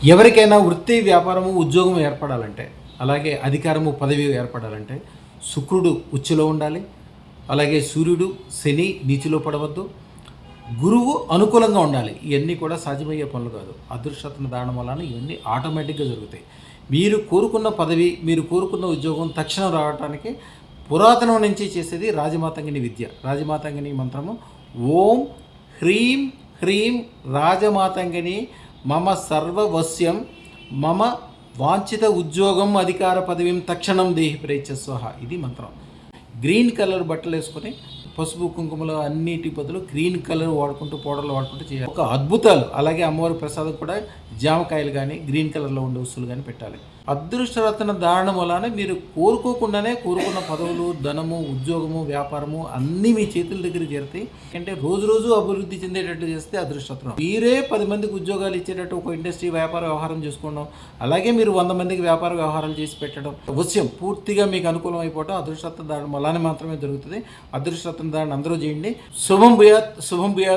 ఎవరికైనా వృత్తి వ్యాపారము ఉద్యోగం ఏర్పడాలంటే, అలాగే అధికారము పదవి ఏర్పడాలంటే శుక్రుడు ఉచ్చులో ఉండాలి. అలాగే సూర్యుడు శని నీచిలో పడవద్దు. గురువు అనుకూలంగా ఉండాలి. ఇవన్నీ కూడా సాధ్యమయ్యే పనులు కాదు. అదృష్టతను దానం వలన ఇవన్నీ ఆటోమేటిక్గా జరుగుతాయి. మీరు కోరుకున్న పదవి, మీరు కోరుకున్న ఉద్యోగం తక్షణం రావడానికి పురాతనం నుంచి చేసేది రాజమాతంగిని విద్య. రాజమాతంగిని మంత్రము ఓం హ్రీం హ్రీం రాజమాతంగిని మమ సర్వవశ్యం మమ వాంఛిత ఉద్యోగం అధికార పదవిం తక్షణం దేహి ప్రేచ్ఛ స్వహ. ఇది మంత్రం. గ్రీన్ కలర్ బట్టలు వేసుకొని పసుపు కుంకుమలు అన్నిటి బదులు గ్రీన్ కలర్ వాడుకుంటూ పౌడర్లు వాడుకుంటూ చేయాలి. ఒక అద్భుతాలు. అలాగే అమ్మవారి ప్రసాదం కూడా జామకాయలు కానీ గ్రీన్ కలర్లో ఉండే వస్తువులు కానీ పెట్టాలి. అదృష్టరత్న దారణం వలన మీరు కోరుకోకుండానే కోరుకున్న పదవులు, ధనము, ఉద్యోగము, వ్యాపారము అన్నీ మీ చేతుల దగ్గర చేరుతాయి. అంటే రోజు రోజు అభివృద్ధి చెందేటట్టు చేస్తే అదృష్టరత్నం. మీరే 10 మందికి ఉద్యోగాలు ఇచ్చేటట్టు ఒక ఇండస్ట్రీ వ్యాపార వ్యవహారం చేసుకోవడం, అలాగే మీరు 100 మందికి వ్యాపార వ్యవహారాలు చేసి పెట్టడం, వశ్యం పూర్తిగా మీకు అనుకూలం అయిపోవడం అదృష్టరత్న దారణం వలన మాత్రమే జరుగుతుంది. అదృష్టరత్న దారణం అందరూ చేయండి. శుభం భూయాత్, శుభం భూయాత్.